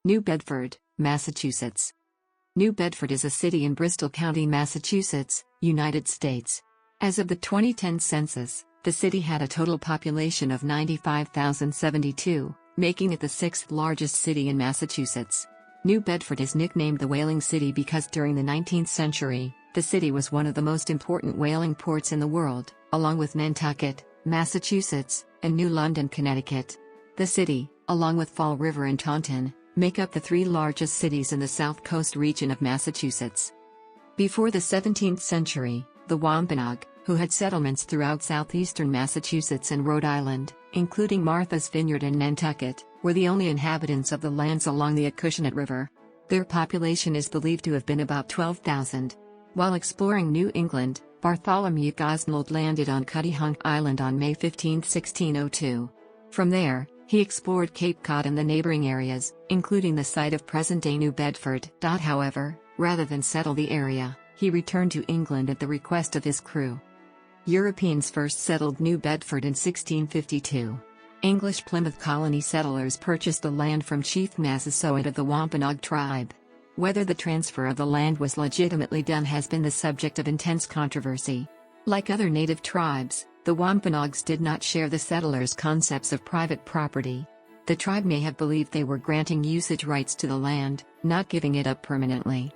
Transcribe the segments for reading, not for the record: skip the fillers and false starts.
New Bedford, Massachusetts. New Bedford is a city in Bristol County, Massachusetts, United States. As of the 2010 census, the city had a total population of 95,072, making it the sixth largest city in Massachusetts. New Bedford is nicknamed the Whaling City because during the 19th century, the city was one of the most important whaling ports in the world, along with Nantucket, Massachusetts, and New London, Connecticut. The city, along with Fall River and Taunton, make up the three largest cities in the South Coast region of Massachusetts. Before the 17th century, the Wampanoag, who had settlements throughout southeastern Massachusetts and Rhode Island, including Martha's Vineyard and Nantucket, were the only inhabitants of the lands along the Acushnet River. Their population is believed to have been about 12,000. While exploring New England, Bartholomew Gosnold landed on Cuttyhunk Island on May 15, 1602. From there, he explored Cape Cod and the neighboring areas, including the site of present-day New Bedford. However, rather than settle the area, he returned to England at the request of his crew. Europeans first settled New Bedford in 1652. English Plymouth colony settlers purchased the land from Chief Massasoit of the Wampanoag tribe. Whether the transfer of the land was legitimately done has been the subject of intense controversy. Like other native tribes, the Wampanoags did not share the settlers' concepts of private property. The tribe may have believed they were granting usage rights to the land, not giving it up permanently.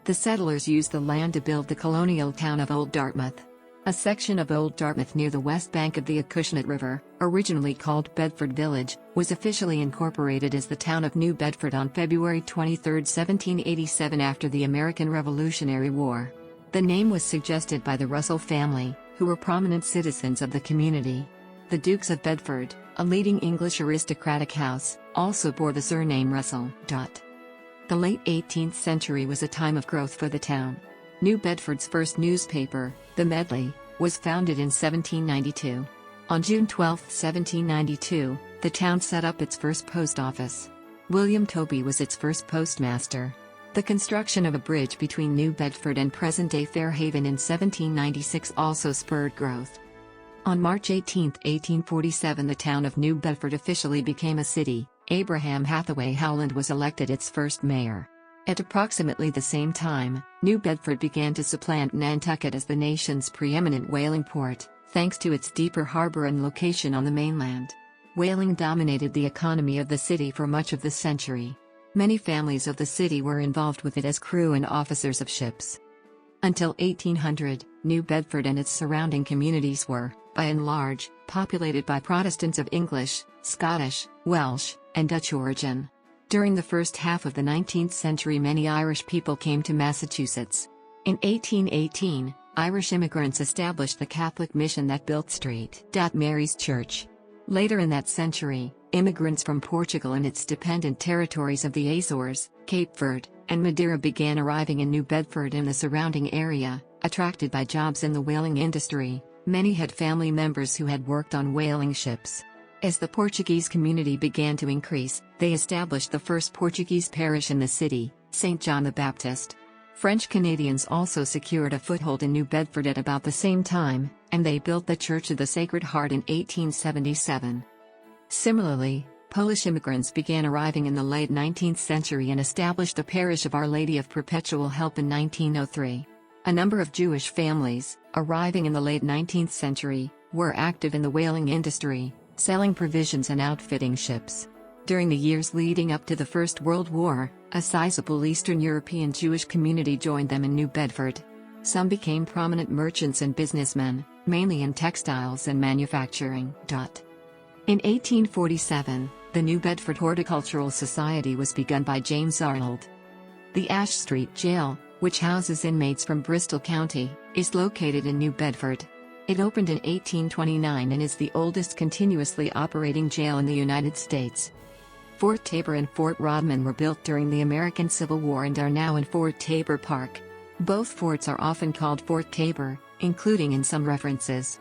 The settlers used the land to build the colonial town of Old Dartmouth. A section of Old Dartmouth near the west bank of the Acushnet River, originally called Bedford Village, was officially incorporated as the town of New Bedford on February 23, 1787 after the American Revolutionary War. The name was suggested by the Russell family, who were prominent citizens of the community. The Dukes of Bedford, a leading English aristocratic house, also bore the surname Russell. The late 18th century was a time of growth for the town. New Bedford's first newspaper, the Medley, was founded in 1792. On June 12, 1792, the town set up its first post office. William Toby was its first postmaster. The construction of a bridge between New Bedford and present-day Fairhaven in 1796 also spurred growth. On March 18, 1847, the town of New Bedford officially became a city. Abraham Hathaway Howland was elected its first mayor. At approximately the same time, New Bedford began to supplant Nantucket as the nation's preeminent whaling port, thanks to its deeper harbor and location on the mainland. Whaling dominated the economy of the city for much of the century. Many families of the city were involved with it as crew and officers of ships. Until 1800, New Bedford and its surrounding communities were, by and large, populated by Protestants of English, Scottish, Welsh, and Dutch origin. During the first half of the 19th century, many Irish people came to Massachusetts. In 1818, Irish immigrants established the Catholic mission that built St. Mary's Church. Later in that century, immigrants from Portugal and its dependent territories of the Azores, Cape Verde, and Madeira began arriving in New Bedford and the surrounding area, attracted by jobs in the whaling industry. Many had family members who had worked on whaling ships. As the Portuguese community began to increase, they established the first Portuguese parish in the city, St. John the Baptist. French Canadians also secured a foothold in New Bedford at about the same time, and they built the Church of the Sacred Heart in 1877. Similarly, Polish immigrants began arriving in the late 19th century and established the parish of Our Lady of Perpetual Help in 1903. A number of Jewish families, arriving in the late 19th century, were active in the whaling industry, selling provisions and outfitting ships. During the years leading up to the First World War, a sizable Eastern European Jewish community joined them in New Bedford. Some became prominent merchants and businessmen, mainly in textiles and manufacturing. In 1847, the New Bedford Horticultural Society was begun by James Arnold. The Ash Street Jail, which houses inmates from Bristol County, is located in New Bedford. It opened in 1829 and is the oldest continuously operating jail in the United States. Fort Tabor and Fort Rodman were built during the American Civil War and are now in Fort Tabor Park. Both forts are often called Fort Tabor, including in some references.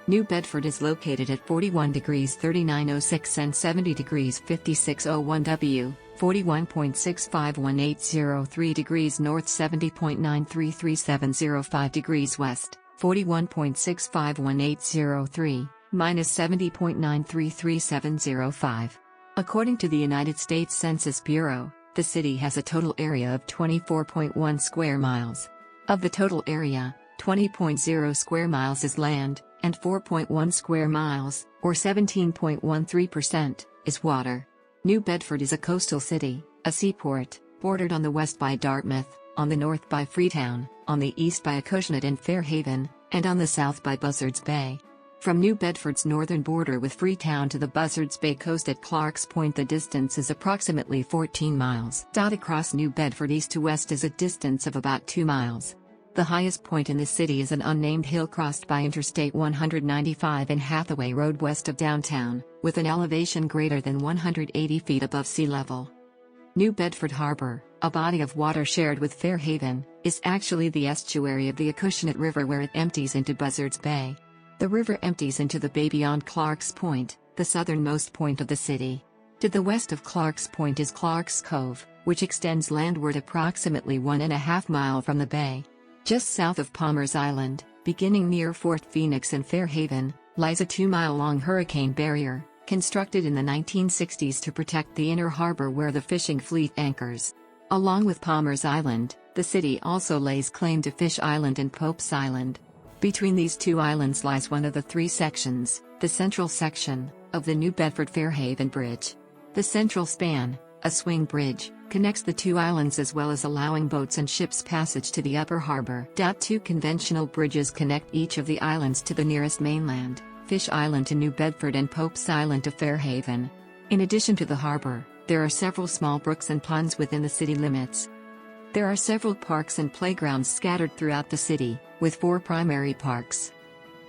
New Bedford is located at 41 degrees 3906 and 70 degrees 5601 W, 41.651803 degrees north, 70.933705 degrees west. 41.651803, minus 70.933705. According to the United States Census Bureau, the city has a total area of 24.1 square miles. Of the total area, 20.0 square miles is land, and 4.1 square miles, or 17.13%, is water. New Bedford is a coastal city, a seaport, bordered on the west by Dartmouth, on the north by Freetown, on the east by Acushnet and Fairhaven, and on the south by Buzzards Bay. From New Bedford's northern border with Freetown to the Buzzards Bay coast at Clark's Point, the distance is approximately 14 miles. Across New Bedford east to west is a distance of about 2 miles. The highest point in the city is an unnamed hill crossed by Interstate 195 and Hathaway Road west of downtown, with an elevation greater than 180 feet above sea level. New Bedford Harbor, a body of water shared with Fairhaven, is actually the estuary of the Acushnet River where it empties into Buzzards Bay. The river empties into the bay beyond Clark's Point, the southernmost point of the city. To the west of Clark's Point is Clark's Cove, which extends landward approximately 1.5 miles from the bay. Just south of Palmer's Island, beginning near Fort Phoenix and Fairhaven, lies a 2-mile-long hurricane barrier, constructed in the 1960s to protect the inner harbor where the fishing fleet anchors. Along with Palmer's Island, the city also lays claim to Fish Island and Pope's Island. Between these two islands lies one of the three sections, the central section, of the New Bedford Fairhaven Bridge. The central span, a swing bridge, connects the two islands as well as allowing boats and ships passage to the upper harbor. Two conventional bridges connect each of the islands to the nearest mainland, Fish Island to New Bedford and Pope's Island to Fairhaven. In addition to the harbor, there are several small brooks and ponds within the city limits. There are several parks and playgrounds scattered throughout the city, with 4 primary parks.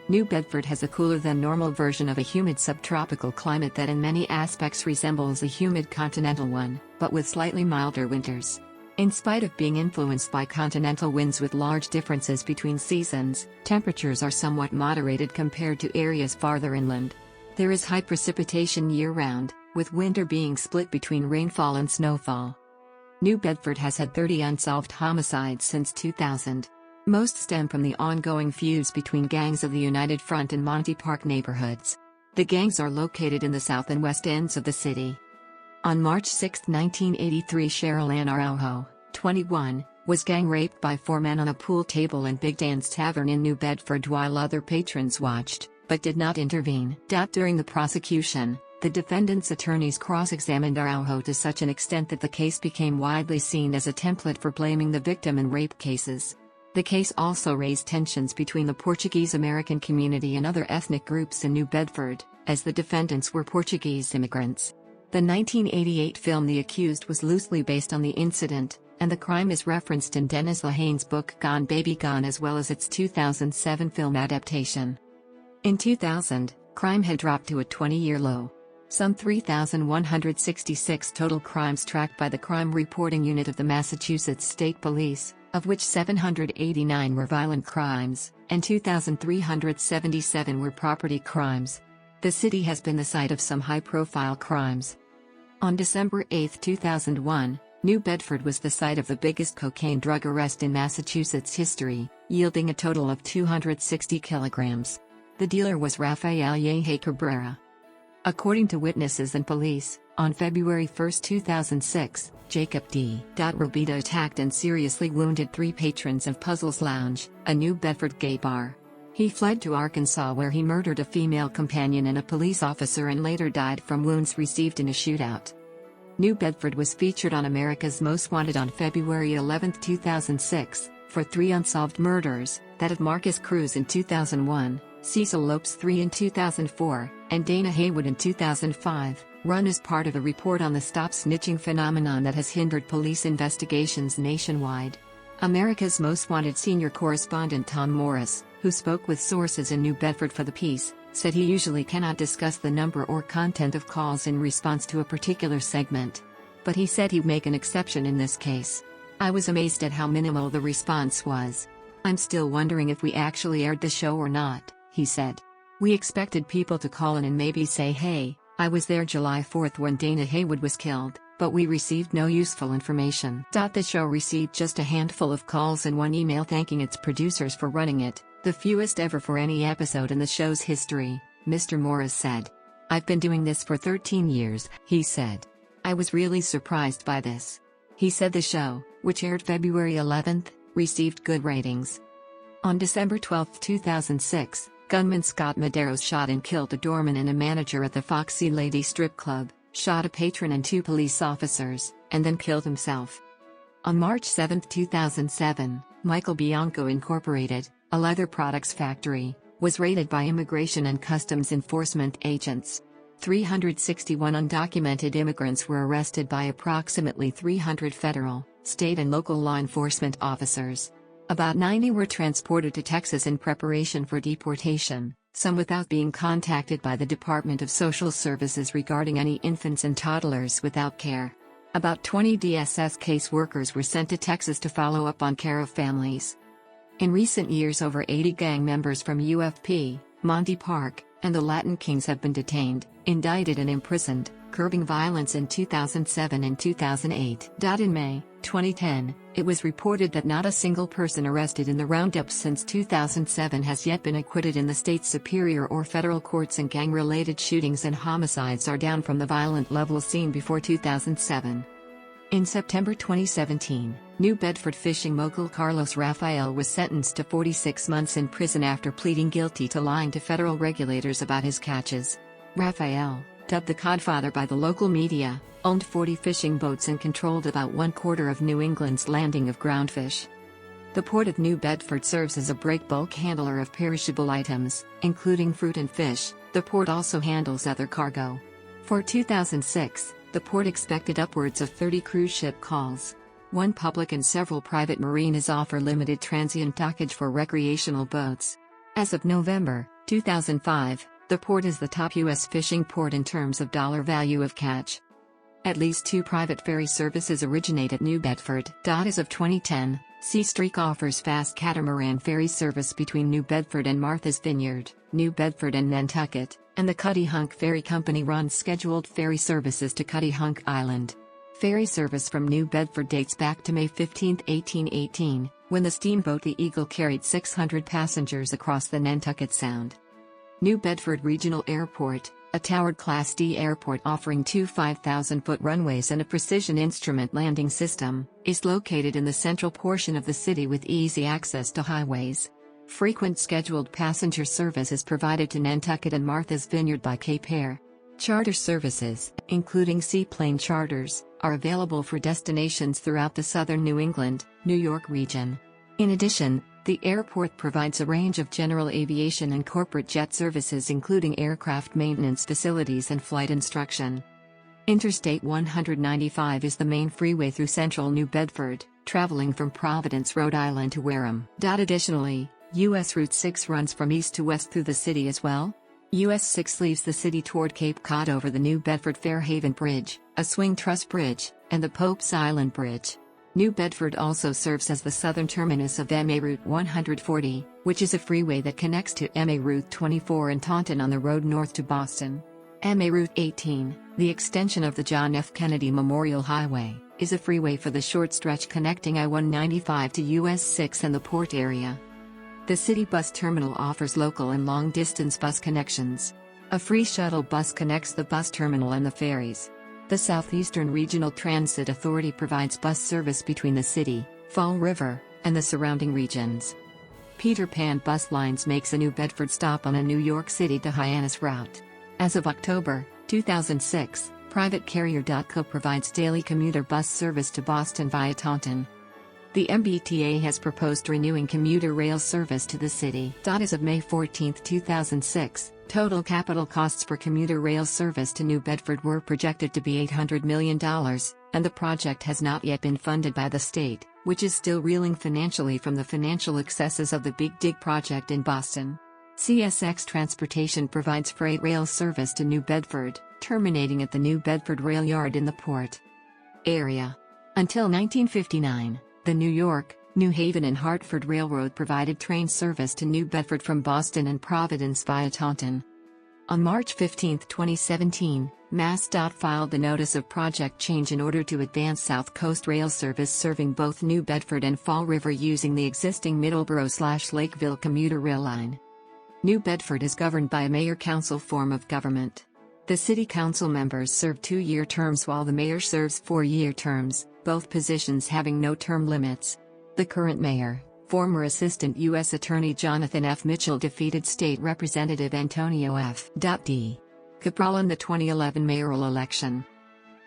New Bedford has a cooler than normal version of a humid subtropical climate that in many aspects resembles a humid continental one, but with slightly milder winters. In spite of being influenced by continental winds with large differences between seasons, temperatures are somewhat moderated compared to areas farther inland. There is high precipitation year-round, with winter being split between rainfall and snowfall. New Bedford has had 30 unsolved homicides since 2000. Most stem from the ongoing feuds between gangs of the United Front and Monty Park neighborhoods. The gangs are located in the south and west ends of the city. On March 6, 1983, Cheryl Ann Araujo, 21, was gang raped by 4 men on a pool table in Big Dan's Tavern in New Bedford while other patrons watched, but did not intervene. During the prosecution, the defendant's attorneys cross-examined Araujo to such an extent that the case became widely seen as a template for blaming the victim in rape cases. The case also raised tensions between the Portuguese-American community and other ethnic groups in New Bedford, as the defendants were Portuguese immigrants. The 1988 film The Accused was loosely based on the incident, and the crime is referenced in Dennis Lehane's book Gone Baby Gone as well as its 2007 film adaptation. In 2000, crime had dropped to a 20-year low. Some 3,166 total crimes tracked by the Crime Reporting Unit of the Massachusetts State Police, of which 789 were violent crimes, and 2,377 were property crimes. The city has been the site of some high-profile crimes. On December 8, 2001, New Bedford was the site of the biggest cocaine drug arrest in Massachusetts history, yielding a total of 260 kilograms. The dealer was Rafael Yehe Cabrera. According to witnesses and police, on February 1, 2006, Jacob D. Robita attacked and seriously wounded 3 patrons of Puzzles Lounge, a New Bedford gay bar. He fled to Arkansas where he murdered a female companion and a police officer and later died from wounds received in a shootout. New Bedford was featured on America's Most Wanted on February 11, 2006, for 3 unsolved murders, that of Marcus Cruz in 2001, Cecil Lopes III in 2004, and Dana Haywood in 2005, run as part of a report on the stop snitching phenomenon that has hindered police investigations nationwide. America's Most Wanted senior correspondent Tom Morris, who spoke with sources in New Bedford for the piece, said he usually cannot discuss the number or content of calls in response to a particular segment. But he said he'd make an exception in this case. I was amazed at how minimal the response was. I'm still wondering if we actually aired the show or not, he said. We expected people to call in and maybe say, hey, I was there July 4th when Dana Haywood was killed, but we received no useful information. The show received just a handful of calls and 1 email thanking its producers for running it, the fewest ever for any episode in the show's history, Mr. Morris said. "I've been doing this for 13 years, he said. "I was really surprised by this." He said the show, which aired February 11, received good ratings. On December 12, 2006, gunman Scott Medeiros shot and killed a doorman and a manager at the Foxy Lady strip club, shot a patron and 2 police officers, and then killed himself. On March 7, 2007, Michael Bianco Incorporated, a leather products factory, was raided by Immigration and Customs Enforcement agents. 361 undocumented immigrants were arrested by approximately 300 federal, state and local law enforcement officers. About 90 were transported to Texas in preparation for deportation, some without being contacted by the Department of Social Services regarding any infants and toddlers without care. About 20 DSS caseworkers were sent to Texas to follow up on care of families. In recent years, over 80 gang members from UFP, Monty Park, and the Latin Kings have been detained, indicted and imprisoned, curbing violence in 2007 and 2008. In May 2010, it was reported that not a single person arrested in the roundup since 2007 has yet been acquitted in the state's superior or federal courts, and gang-related shootings and homicides are down from the violent levels seen before 2007. In September 2017, New Bedford fishing mogul Carlos Rafael was sentenced to 46 months in prison after pleading guilty to lying to federal regulators about his catches. Rafael, dubbed the Codfather by the local media, owned 40 fishing boats and controlled about 1/4 of New England's landing of groundfish. The Port of New Bedford serves as a break bulk handler of perishable items, including fruit and fish. The port also handles other cargo. For 2006, the port expected upwards of 30 cruise ship calls. One public and several private marinas offer limited transient dockage for recreational boats. As of November 2005, the port is the top U.S. fishing port in terms of dollar value of catch. At least 2 private ferry services originate at New Bedford. As of 2010, Sea Streak offers fast catamaran ferry service between New Bedford and Martha's Vineyard, New Bedford and Nantucket, and the Cutty Hunk Ferry Company runs scheduled ferry services to Cutty Hunk Island. Ferry service from New Bedford dates back to May 15, 1818, when the steamboat the Eagle carried 600 passengers across the Nantucket Sound. New Bedford Regional Airport, a towered Class D airport offering 2 5,000-foot runways and a precision instrument landing system, is located in the central portion of the city with easy access to highways. Frequent scheduled passenger service is provided to Nantucket and Martha's Vineyard by Cape Air. Charter services, including seaplane charters, are available for destinations throughout the southern New England, New York region. In addition, the airport provides a range of general aviation and corporate jet services, including aircraft maintenance facilities and flight instruction. Interstate 195 is the main freeway through central New Bedford, traveling from Providence, Rhode Island to Wareham. Additionally, U.S. Route 6 runs from east to west through the city as well. US 6 leaves the city toward Cape Cod over the New Bedford Fairhaven Bridge, a swing truss bridge, and the Pope's Island Bridge. New Bedford also serves as the southern terminus of MA Route 140, which is a freeway that connects to MA Route 24 in Taunton on the road north to Boston. MA Route 18, the extension of the John F. Kennedy Memorial Highway, is a freeway for the short stretch connecting I-195 to US 6 and the port area. The city bus terminal offers local and long-distance bus connections. A free shuttle bus connects the bus terminal and the ferries. The Southeastern Regional Transit Authority provides bus service between the city, Fall River, and the surrounding regions. Peter Pan Bus Lines makes a New Bedford stop on a New York City to Hyannis route. As of October 2006, private carrier Co. provides daily commuter bus service to Boston via Taunton. The MBTA has proposed renewing commuter rail service to the city. As of May 14, 2006, total capital costs for commuter rail service to New Bedford were projected to be $800 million, and the project has not yet been funded by the state, which is still reeling financially from the financial excesses of the Big Dig project in Boston. CSX Transportation provides freight rail service to New Bedford, terminating at the New Bedford Rail Yard in the port area. Until 1959, the New York, New Haven and Hartford Railroad provided train service to New Bedford from Boston and Providence via Taunton. On March 15, 2017, MassDOT filed the Notice of Project Change in order to advance South Coast Rail service serving both New Bedford and Fall River using the existing Middleborough/Lakeville commuter rail line. New Bedford is governed by a mayor-council form of government. The city council members serve 2-year terms while the mayor serves 4-year terms, both positions having no term limits. The current mayor, former Assistant U.S. Attorney Jonathan F. Mitchell, defeated State Representative Antonio F. D. Cabral in the 2011 mayoral election.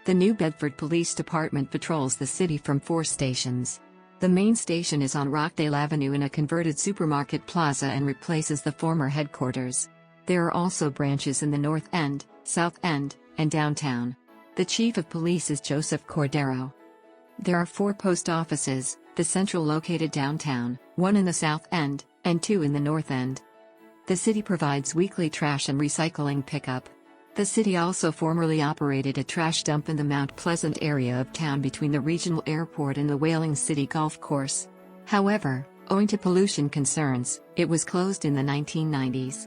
The New Bedford Police Department patrols the city from 4 stations. The main station is on Rockdale Avenue in a converted supermarket plaza and replaces the former headquarters. There are also branches in the North End, South End, and downtown. The chief of police is Joseph Cordero. There are 4 post offices, the central located downtown, 1 in the South End, and 2 in the North End. The city provides weekly trash and recycling pickup. The city also formerly operated a trash dump in the Mount Pleasant area of town between the regional airport and the Whaling City Golf Course. However, owing to pollution concerns, it was closed in the 1990s.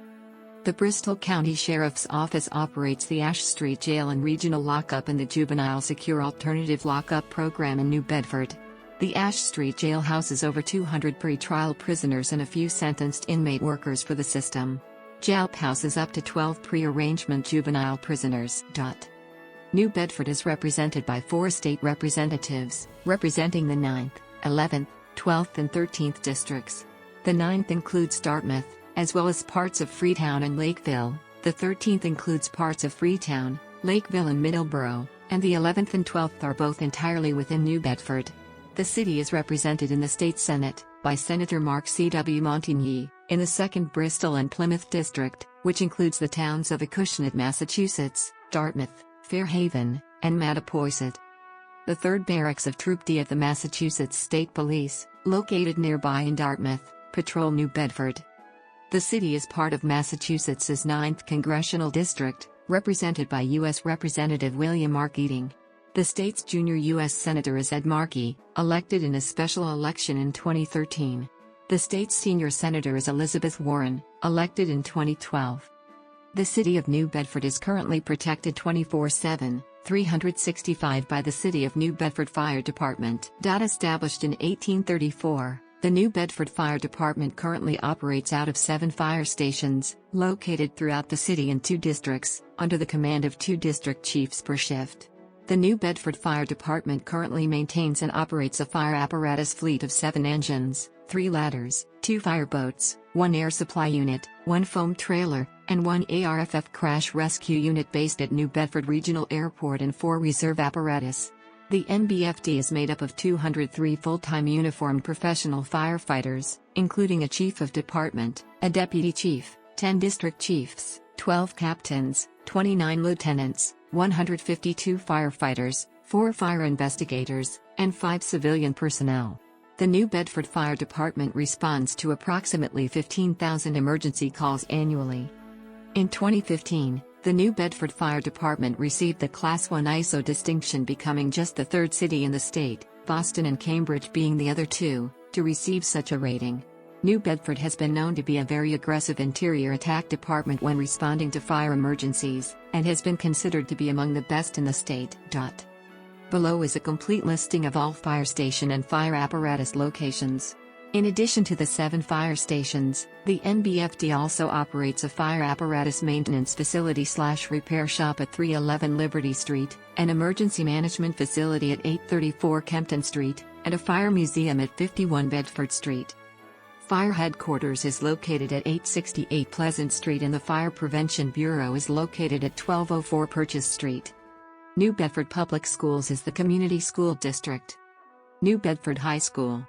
The Bristol County Sheriff's Office operates the Ash Street Jail and Regional Lockup and the Juvenile Secure Alternative Lockup Program in New Bedford. The Ash Street Jail houses over 200 pre-trial prisoners and a few sentenced inmate workers for the system. JALP houses up to 12 pre-arrangement juvenile prisoners. New Bedford is represented by 4 state representatives, representing the 9th, 11th, 12th and 13th districts. The 9th includes Dartmouth, as well as parts of Freetown and Lakeville. The 13th includes parts of Freetown, Lakeville and Middleborough, and the 11th and 12th are both entirely within New Bedford. The city is represented in the state senate by Senator Mark C.W. Montigny, in the 2nd Bristol and Plymouth district, which includes the towns of Acushnet, Massachusetts, Dartmouth, Fairhaven, and Mattapoisett. The 3rd Barracks of Troop D of the Massachusetts State Police, located nearby in Dartmouth, patrol New Bedford. The city is part of Massachusetts's 9th Congressional District, represented by U.S. Representative William R. Keating. The state's junior U.S. Senator is Ed Markey, elected in a special election in 2013. The state's senior senator is Elizabeth Warren, elected in 2012. The city of New Bedford is currently protected 24/7, 365 by the City of New Bedford Fire Department. Established in 1834, the New Bedford Fire Department currently operates out of 7 fire stations, located throughout the city in 2 districts, under the command of 2 district chiefs per shift. The New Bedford Fire Department currently maintains and operates a fire apparatus fleet of 7 engines, 3 ladders, 2 fireboats, 1 air supply unit, 1 foam trailer, and 1 ARFF crash rescue unit based at New Bedford Regional Airport and 4 reserve apparatus. The NBFD is made up of 203 full-time uniformed professional firefighters, including a chief of department, a deputy chief, 10 district chiefs, 12 captains, 29 lieutenants, 152 firefighters, 4 fire investigators, and 5 civilian personnel. The New Bedford Fire Department responds to approximately 15,000 emergency calls annually. In 2015, the New Bedford Fire Department received the Class 1 ISO distinction, becoming just the 3rd city in the state, Boston and Cambridge being the other 2, to receive such a rating. New Bedford has been known to be a very aggressive interior attack department when responding to fire emergencies, and has been considered to be among the best in the state. Below is a complete listing of all fire station and fire apparatus locations. In addition to the 7 fire stations, the NBFD also operates a fire apparatus maintenance facility/repair shop at 311 Liberty Street, an emergency management facility at 834 Kempton Street, and a fire museum at 51 Bedford Street. Fire headquarters is located at 868 Pleasant Street and the Fire Prevention Bureau is located at 1204 Purchase Street. New Bedford Public Schools is the community school district. New Bedford High School.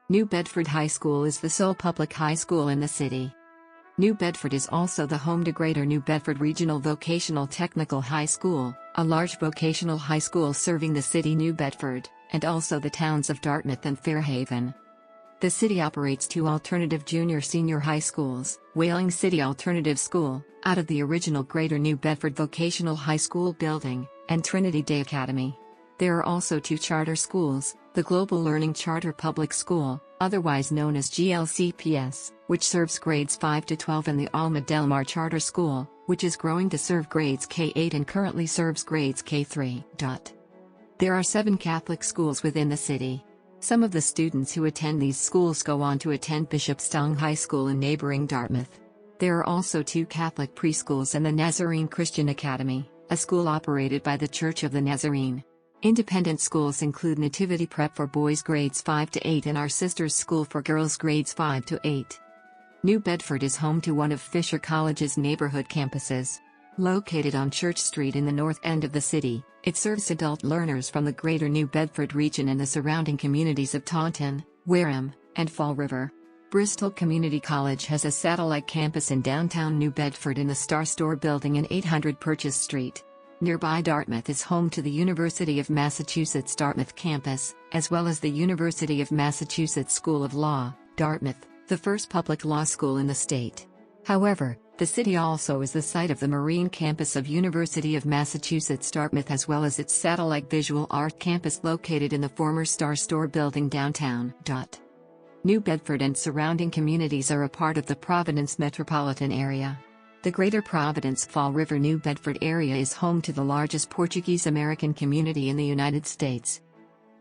New Bedford High School is the sole public high school in the city. New Bedford is also the home to Greater New Bedford Regional Vocational Technical High School, a large vocational high school serving the city New Bedford, and also the towns of Dartmouth and Fairhaven. The city operates 2 alternative junior-senior high schools, Whaling City Alternative School, out of the original Greater New Bedford Vocational High School building, and Trinity Day Academy. There are also 2 charter schools, the Global Learning Charter Public School, otherwise known as GLCPS, which serves grades 5 to 12, and the Alma Del Mar Charter School, which is growing to serve grades K-8 and currently serves grades K-3. There are 7 Catholic schools within the city. Some of the students who attend these schools go on to attend Bishop Stong High School in neighboring Dartmouth. There are also 2 Catholic preschools and the Nazarene Christian Academy, a school operated by the Church of the Nazarene. Independent schools include Nativity Prep for boys grades 5 to 8 and Our Sisters School for girls grades 5 to 8. New Bedford is home to one of Fisher College's neighborhood campuses. Located on Church Street in the north end of the city, it serves adult learners from the greater New Bedford region and the surrounding communities of Taunton, Wareham, and Fall River. Bristol Community College has a satellite campus in downtown New Bedford in the Star Store building in 800 Purchase Street. Nearby Dartmouth is home to the University of Massachusetts Dartmouth campus, as well as the University of Massachusetts School of Law, Dartmouth, the first public law school in the state. However, the city also is the site of the Marine campus of University of Massachusetts Dartmouth as well as its satellite visual art campus located in the former Star Store building downtown. New Bedford and surrounding communities are a part of the Providence metropolitan area. The Greater Providence Fall River New Bedford area is home to the largest Portuguese American community in the United States.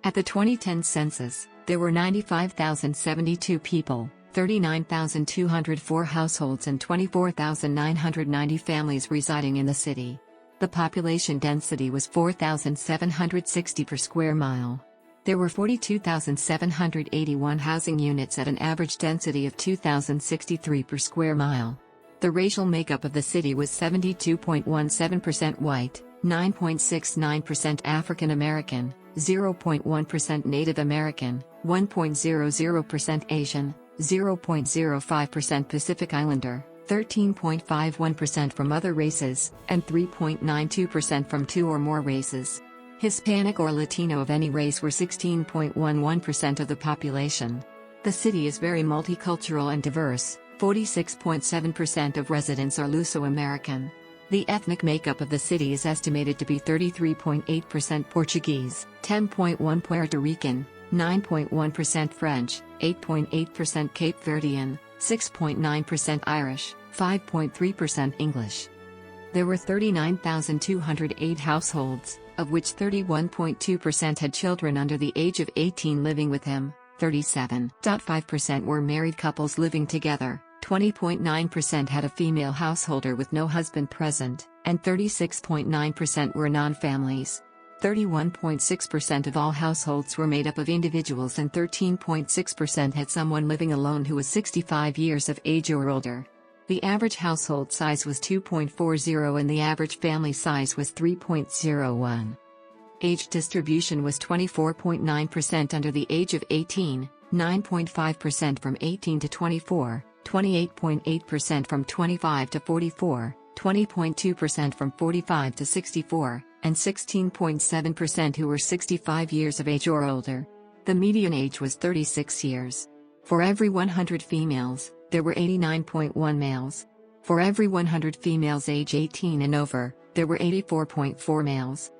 At the 2010 census, there were 95,072 people, 39,204 households and 24,990 families residing in the city. The population density was 4,760 per square mile. There were 42,781 housing units at an average density of 2,063 per square mile. The racial makeup of the city was 72.17% white, 9.69% African American, 0.1% Native American, 1.00% Asian, 0.05% Pacific Islander, 13.51% from other races, and 3.92% from 2 or more races. Hispanic or Latino of any race were 16.11% of the population. The city is very multicultural and diverse. 46.7% of residents are Luso-American. The ethnic makeup of the city is estimated to be 33.8% Portuguese, 10.1% Puerto Rican, 9.1% French, 8.8% Cape Verdean, 6.9% Irish, 5.3% English. There were 39,208 households, of which 31.2% had children under the age of 18 living with him, 37.5% were married couples living together, 20.9% had a female householder with no husband present, and 36.9% were non-families. 31.6% of all households were made up of individuals and 13.6% had someone living alone who was 65 years of age or older. The average household size was 2.40 and the average family size was 3.01. Age distribution was 24.9% under the age of 18, 9.5% from 18 to 24, 28.8% from 25 to 44, 20.2% from 45 to 64, and 16.7% who were 65 years of age or older. The median age was 36 years. For every 100 females, there were 89.1 males. For every 100 females age 18 and over, there were 84.4 males.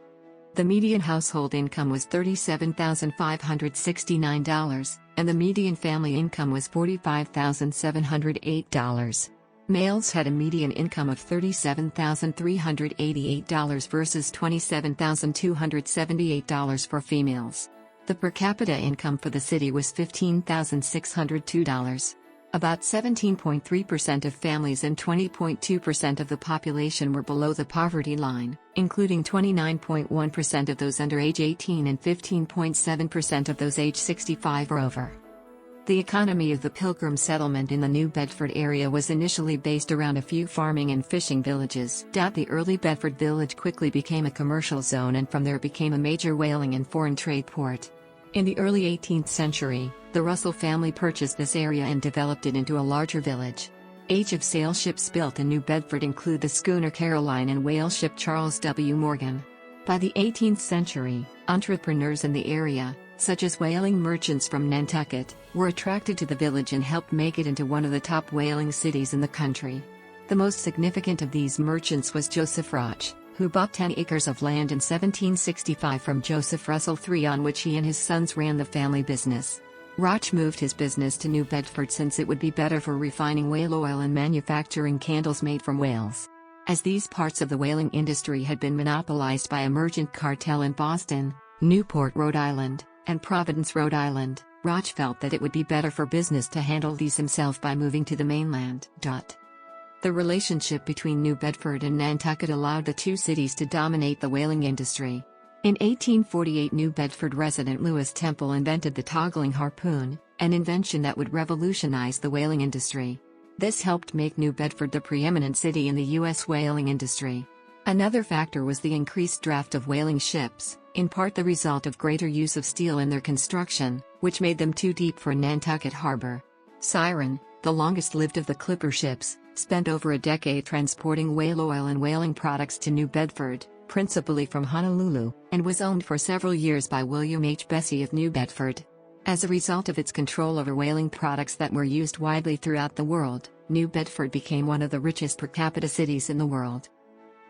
The median household income was $37,569, and the median family income was $45,708. Males had a median income of $37,388 versus $27,278 for females. The per capita income for the city was $15,602. About 17.3% of families and 20.2% of the population were below the poverty line, including 29.1% of those under age 18 and 15.7% of those age 65 or over. The economy of the Pilgrim settlement in the New Bedford area was initially based around a few farming and fishing villages. The early Bedford village quickly became a commercial zone and from there became a major whaling and foreign trade port. In the early 18th century, the Russell family purchased this area and developed it into a larger village. Age of sail ships built in New Bedford include the schooner Caroline and whale ship Charles W. Morgan. By the 18th century, entrepreneurs in the area, such as whaling merchants from Nantucket, were attracted to the village and helped make it into one of the top whaling cities in the country. The most significant of these merchants was Joseph Roch, who bought 10 acres of land in 1765 from Joseph Russell III, on which he and his sons ran the family business. Roch moved his business to New Bedford since it would be better for refining whale oil and manufacturing candles made from whales. As these parts of the whaling industry had been monopolized by a merchant cartel in Boston, Newport, Rhode Island, and Providence, Rhode Island, Roch felt that it would be better for business to handle these himself by moving to the mainland. The relationship between New Bedford and Nantucket allowed the two cities to dominate the whaling industry. In 1848, New Bedford resident Lewis Temple invented the toggling harpoon, an invention that would revolutionize the whaling industry. This helped make New Bedford the preeminent city in the U.S. whaling industry. Another factor was the increased draft of whaling ships, in part the result of greater use of steel in their construction, which made them too deep for Nantucket Harbor. Siren, the longest-lived of the clipper ships, spent over a decade transporting whale oil and whaling products to New Bedford, principally from Honolulu, and was owned for several years by William H. Bessie of New Bedford. As a result of its control over whaling products that were used widely throughout the world, New Bedford became one of the richest per capita cities in the world.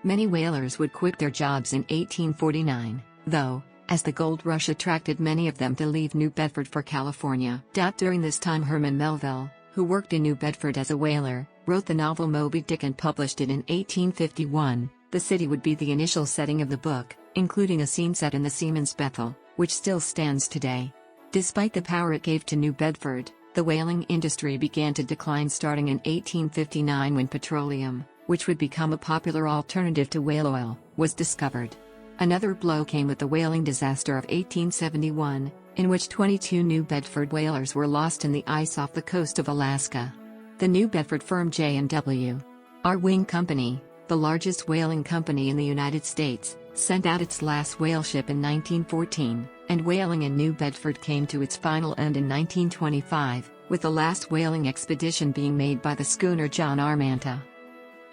Many whalers would quit their jobs in 1849, though, as the gold rush attracted many of them to leave New Bedford for California. During this time, Herman Melville, who worked in New Bedford as a whaler, wrote the novel Moby Dick and published it in 1851. The city would be the initial setting of the book, including a scene set in the Seaman's Bethel, which still stands today. Despite the power it gave to New Bedford, the whaling industry began to decline starting in 1859 when petroleum, which would become a popular alternative to whale oil, was discovered. Another blow came with the whaling disaster of 1871, in which 22 New Bedford whalers were lost in the ice off the coast of Alaska. The New Bedford firm J&W. R. Wing Company, the largest whaling company in the United States, sent out its last whale ship in 1914, and whaling in New Bedford came to its final end in 1925, with the last whaling expedition being made by the schooner John R. Manta.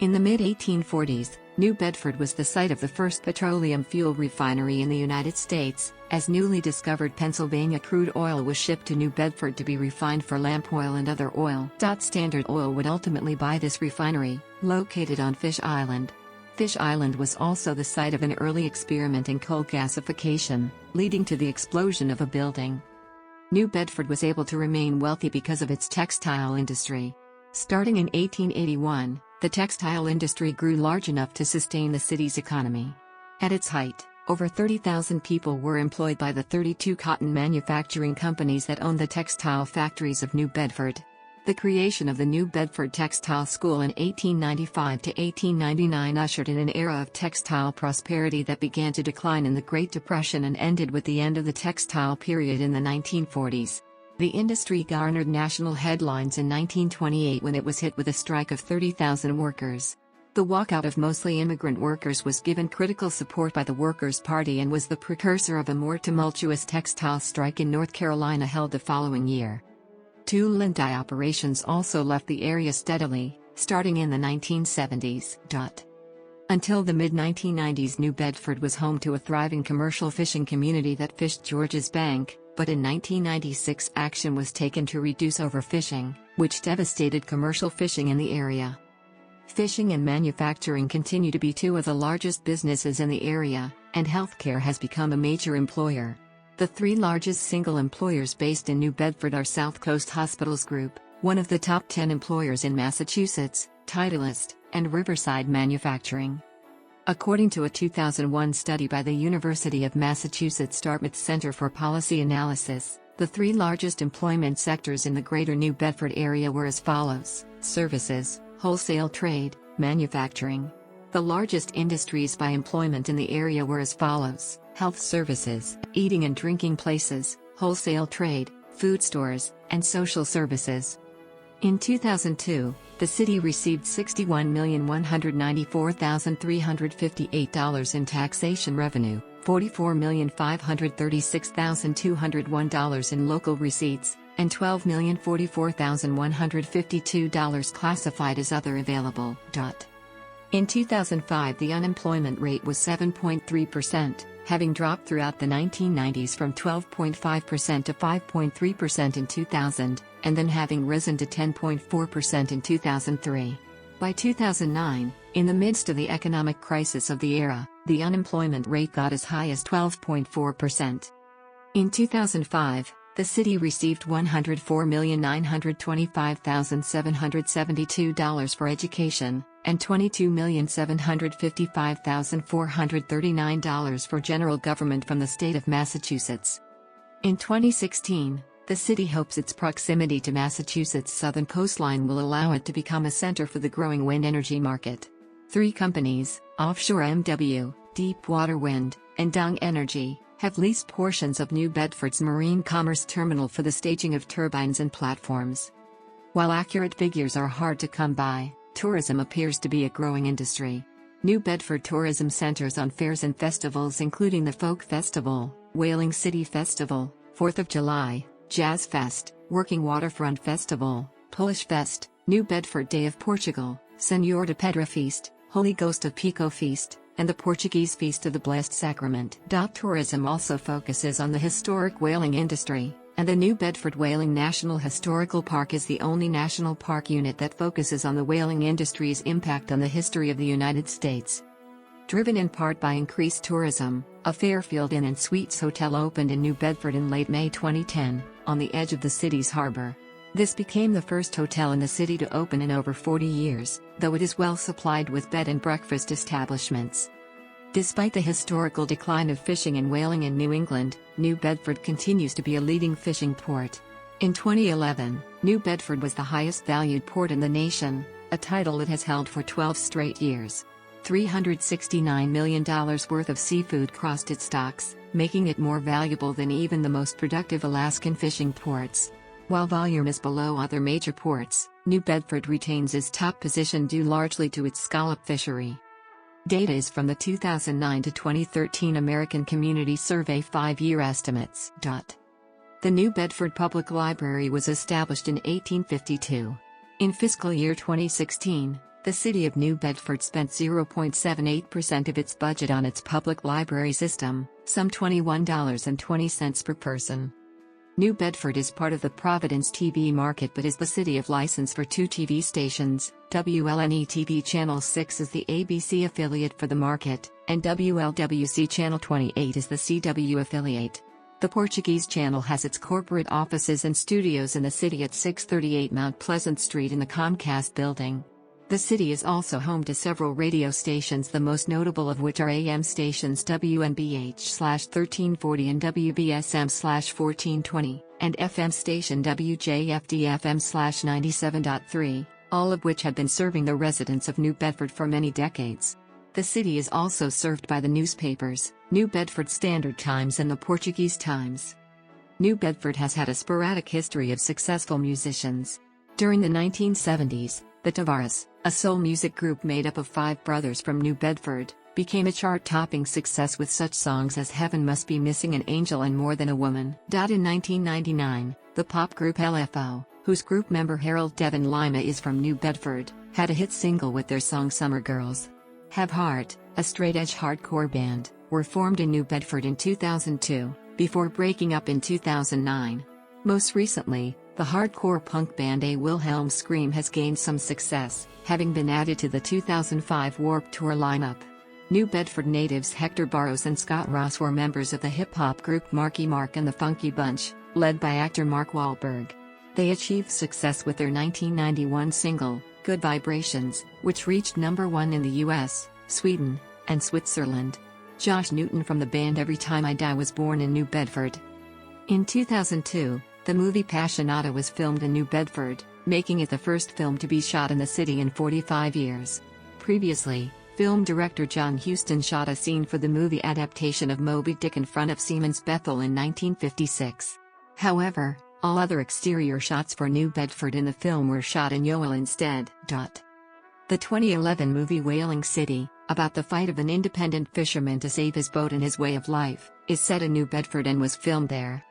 In the mid-1840s, New Bedford was the site of the first petroleum fuel refinery in the United States, as newly discovered Pennsylvania crude oil was shipped to New Bedford to be refined for lamp oil and other oil. Standard Oil would ultimately buy this refinery, located on Fish Island. Fish Island was also the site of an early experiment in coal gasification, leading to the explosion of a building. New Bedford was able to remain wealthy because of its textile industry. Starting in 1881, the textile industry grew large enough to sustain the city's economy. At its height, over 30,000 people were employed by the 32 cotton manufacturing companies that owned the textile factories of New Bedford. The creation of the New Bedford Textile School in 1895 to 1899 ushered in an era of textile prosperity that began to decline in the Great Depression and ended with the end of the textile period in the 1940s. The industry garnered national headlines in 1928 when it was hit with a strike of 30,000 workers. The walkout of mostly immigrant workers was given critical support by the Workers' Party and was the precursor of a more tumultuous textile strike in North Carolina held the following year. Two lint-dye operations also left the area steadily, starting in the 1970s. Until the mid-1990s, New Bedford was home to a thriving commercial fishing community that fished George's Bank, but in 1996 action was taken to reduce overfishing, which devastated commercial fishing in the area. Fishing and manufacturing continue to be two of the largest businesses in the area, and healthcare has become a major employer. The three largest single employers based in New Bedford are South Coast Hospitals Group, one of the top 10 employers in Massachusetts, Titleist, and Riverside Manufacturing. According to a 2001 study by the University of Massachusetts Dartmouth Center for Policy Analysis, the three largest employment sectors in the greater New Bedford area were as follows: services, wholesale trade, manufacturing. The largest industries by employment in the area were as follows: health services, eating and drinking places, wholesale trade, food stores, and social services. In 2002, the city received $61,194,358 in taxation revenue, $44,536,201 in local receipts, and $12,044,152 classified as other available. In 2005, the unemployment rate was 7.3%, having dropped throughout the 1990s from 12.5% to 5.3% in 2000, and then having risen to 10.4% in 2003. By 2009, in the midst of the economic crisis of the era, the unemployment rate got as high as 12.4%. In 2005, the city received $104,925,772 for education, and $22,755,439 for general government from the state of Massachusetts. In 2016, The city hopes its proximity to Massachusetts' southern coastline will allow it to become a center for the growing wind energy market. 3 companies, Offshore MW, Deepwater Wind, and Dung Energy, have leased portions of New Bedford's Marine Commerce Terminal for the staging of turbines and platforms. While accurate figures are hard to come by, tourism appears to be a growing industry. New Bedford tourism centers on fairs and festivals including the Folk Festival, Whaling City Festival, 4th of July, Jazz Fest, Working Waterfront Festival, Polish Fest, New Bedford Day of Portugal, Senhor de Pedra Feast, Holy Ghost of Pico Feast, and the Portuguese Feast of the Blessed Sacrament. Tourism also focuses on the historic whaling industry, and the New Bedford Whaling National Historical Park is the only national park unit that focuses on the whaling industry's impact on the history of the United States. Driven in part by increased tourism, a Fairfield Inn and Suites hotel opened in New Bedford in late May 2010, on the edge of the city's harbor. This became the first hotel in the city to open in over 40 years, though it is well supplied with bed and breakfast establishments. Despite the historical decline of fishing and whaling in New England, New Bedford continues to be a leading fishing port. In 2011, New Bedford was the highest valued port in the nation, a title it has held for 12 straight years. $369 million worth of seafood crossed its docks, making it more valuable than even the most productive Alaskan fishing ports. While volume is below other major ports, New Bedford retains its top position due largely to its scallop fishery. Data is from the 2009 to 2013 American Community Survey 5-year estimates. The New Bedford Public Library was established in 1852. In fiscal year 2016, the city of New Bedford spent 0.78% of its budget on its public library system, some $21.20 per person. New Bedford is part of the Providence TV market but is the city of license for 2 TV stations. WLNE-TV Channel 6 is the ABC affiliate for the market, and WLWC Channel 28 is the CW affiliate. The Portuguese channel has its corporate offices and studios in the city at 638 Mount Pleasant Street in the Comcast building. The city is also home to several radio stations, the most notable of which are AM stations WNBH/1340 and WBSM/1420, and FM station WJFD-FM/97.3, all of which have been serving the residents of New Bedford for many decades. The city is also served by the newspapers, New Bedford Standard Times and the Portuguese Times. New Bedford has had a sporadic history of successful musicians. During the 1970s, the Tavares, a soul music group made up of 5 brothers from New Bedford, became a chart-topping success with such songs as Heaven Must Be Missing, An Angel and More Than a Woman. In 1999, the pop group LFO, whose group member Harold Devin Lima is from New Bedford, had a hit single with their song Summer Girls. Have Heart, a straight-edge hardcore band, were formed in New Bedford in 2002, before breaking up in 2009. Most recently, the hardcore punk band A Wilhelm Scream has gained some success, having been added to the 2005 Warped Tour lineup. New Bedford natives Hector Barros and Scott Ross were members of the hip-hop group Marky Mark and the Funky Bunch, led by actor Mark Wahlberg. They achieved success with their 1991 single, Good Vibrations, which reached #1 in the US, Sweden, and Switzerland. Josh Newton from the band Every Time I Die was born in New Bedford. In 2002, the movie Passionata was filmed in New Bedford, making it the first film to be shot in the city in 45 years. Previously, film director John Huston shot a scene for the movie adaptation of Moby Dick in front of Siemens Bethel in 1956. However, all other exterior shots for New Bedford in the film were shot in Yoel instead. The 2011 movie Whaling City, about the fight of an independent fisherman to save his boat and his way of life, is set in New Bedford and was filmed there.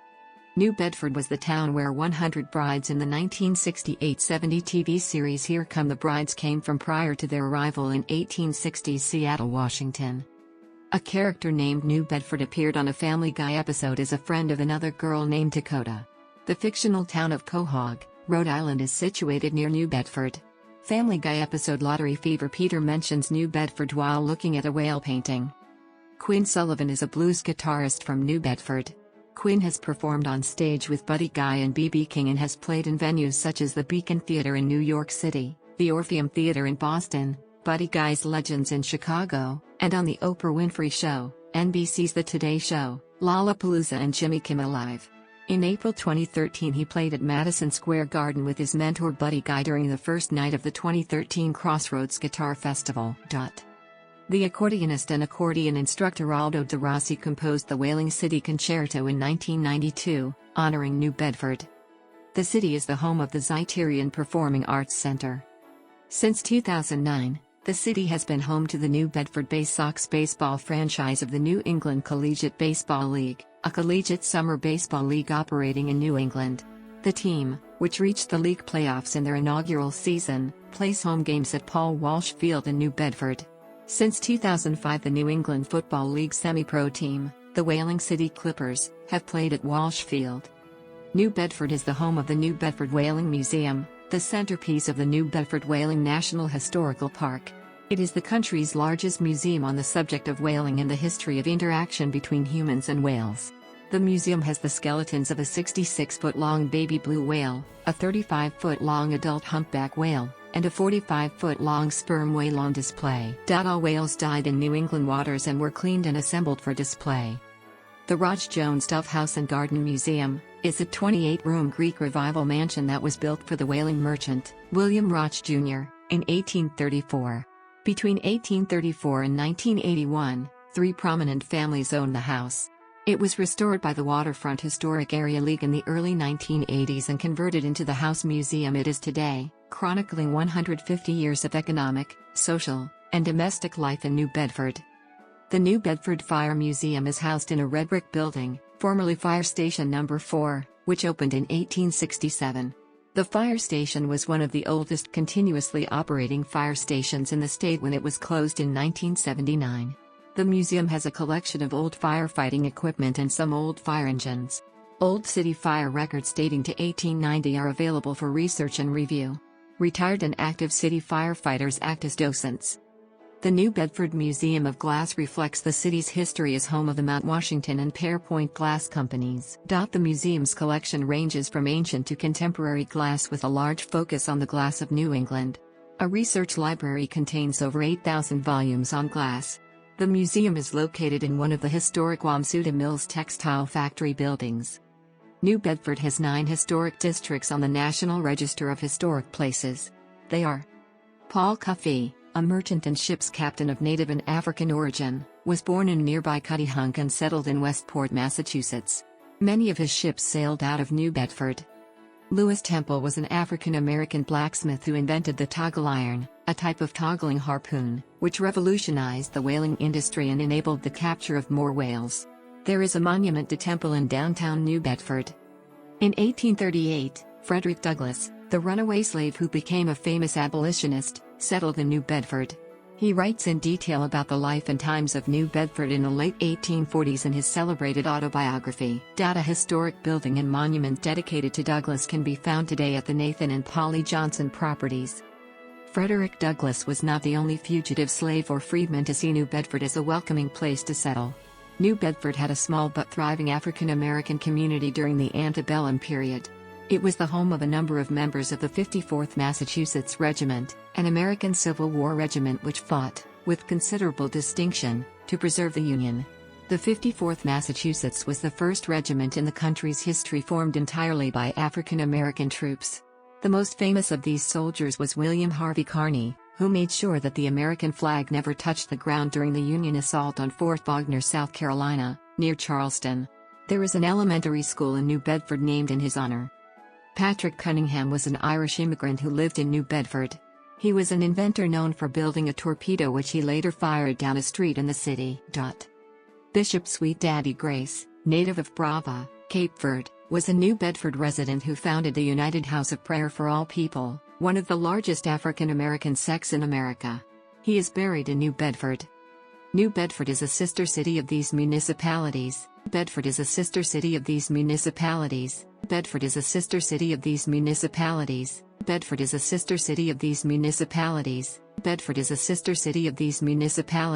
New Bedford was the town where 100 Brides in the 1968-70 TV series Here Come the Brides came from prior to their arrival in 1860s Seattle, Washington. A character named New Bedford appeared on a Family Guy episode as a friend of another girl named Dakota. The fictional town of Quahog, Rhode Island is situated near New Bedford. Family Guy episode Lottery Fever Peter mentions New Bedford while looking at a whale painting. Quinn Sullivan is a blues guitarist from New Bedford. Quinn has performed on stage with Buddy Guy and B.B. King and has played in venues such as the Beacon Theater in New York City, the Orpheum Theater in Boston, Buddy Guy's Legends in Chicago, and on The Oprah Winfrey Show, NBC's The Today Show, Lollapalooza and Jimmy Kimmel Live. In April 2013 he played at Madison Square Garden with his mentor Buddy Guy during the first night of the 2013 Crossroads Guitar Festival. The accordionist and accordion instructor Aldo de Rossi composed the Whaling City Concerto in 1992, honoring New Bedford. The city is the home of the Zeiterion Performing Arts Center. Since 2009, the city has been home to the New Bedford Bay Sox baseball franchise of the New England Collegiate Baseball League, a collegiate summer baseball league operating in New England. The team, which reached the league playoffs in their inaugural season, plays home games at Paul Walsh Field in New Bedford. Since 2005, the New England Football League semi-pro team, the Whaling City Clippers, have played at Walsh Field. New Bedford is the home of the New Bedford Whaling Museum, the centerpiece of the New Bedford Whaling National Historical Park. It is the country's largest museum on the subject of whaling and the history of interaction between humans and whales. The museum has the skeletons of a 66-foot-long baby blue whale, a 35-foot-long adult humpback whale, and a 45-foot-long sperm whale on display. All whales died in New England waters and were cleaned and assembled for display. The Rog Jones Dove House and Garden Museum is a 28-room Greek Revival mansion that was built for the whaling merchant, William Roch Jr., in 1834. Between 1834 and 1981, 3 prominent families owned the house. It was restored by the Waterfront Historic Area League in the early 1980s and converted into the house museum it is today, chronicling 150 years of economic, social, and domestic life in New Bedford. The New Bedford Fire Museum is housed in a red brick building, formerly Fire Station No. 4, which opened in 1867. The fire station was one of the oldest continuously operating fire stations in the state when it was closed in 1979. The museum has a collection of old firefighting equipment and some old fire engines. Old city fire records dating to 1890 are available for research and review. Retired and active city firefighters act as docents. The New Bedford Museum of Glass reflects the city's history as home of the Mount Washington and Pear Point glass companies. The museum's collection ranges from ancient to contemporary glass with a large focus on the glass of New England. A research library contains over 8,000 volumes on glass. The museum is located in one of the historic Wamsuta Mills textile factory buildings. New Bedford has 9 historic districts on the National Register of Historic Places. They are: Paul Cuffey, a merchant and ship's captain of native and African origin, was born in nearby Cuttyhunk and settled in Westport, Massachusetts. Many of his ships sailed out of New Bedford. Lewis Temple was an African-American blacksmith who invented the toggle iron, a type of toggling harpoon, which revolutionized the whaling industry and enabled the capture of more whales. There is a monument to Temple in downtown New Bedford. In 1838, Frederick Douglass, the runaway slave who became a famous abolitionist, settled in New Bedford. He writes in detail about the life and times of New Bedford in the late 1840s in his celebrated autobiography. A historic building and monument dedicated to Douglass can be found today at the Nathan and Polly Johnson properties. Frederick Douglass was not the only fugitive slave or freedman to see New Bedford as a welcoming place to settle. New Bedford had a small but thriving African American community during the antebellum period. It was the home of a number of members of the 54th Massachusetts Regiment, an American Civil War regiment which fought, with considerable distinction, to preserve the Union. The 54th Massachusetts was the first regiment in the country's history formed entirely by African American troops. The most famous of these soldiers was William Harvey Carney, who made sure that the American flag never touched the ground during the Union assault on Fort Wagner, South Carolina, near Charleston. There is an elementary school in New Bedford named in his honor. Patrick Cunningham was an Irish immigrant who lived in New Bedford. He was an inventor known for building a torpedo which he later fired down a street in the city. Bishop Sweet Daddy Grace, native of Brava, Cape Verde, was a New Bedford resident who founded the United House of Prayer for All People, one of the largest African American sects in America. He is buried in New Bedford. New Bedford is a sister city of these municipalities. Bedford is a sister city of these municipalities. Bedford is a sister city of these municipalities. Bedford is a sister city of these municipalities. Bedford is a sister city of these municipalities.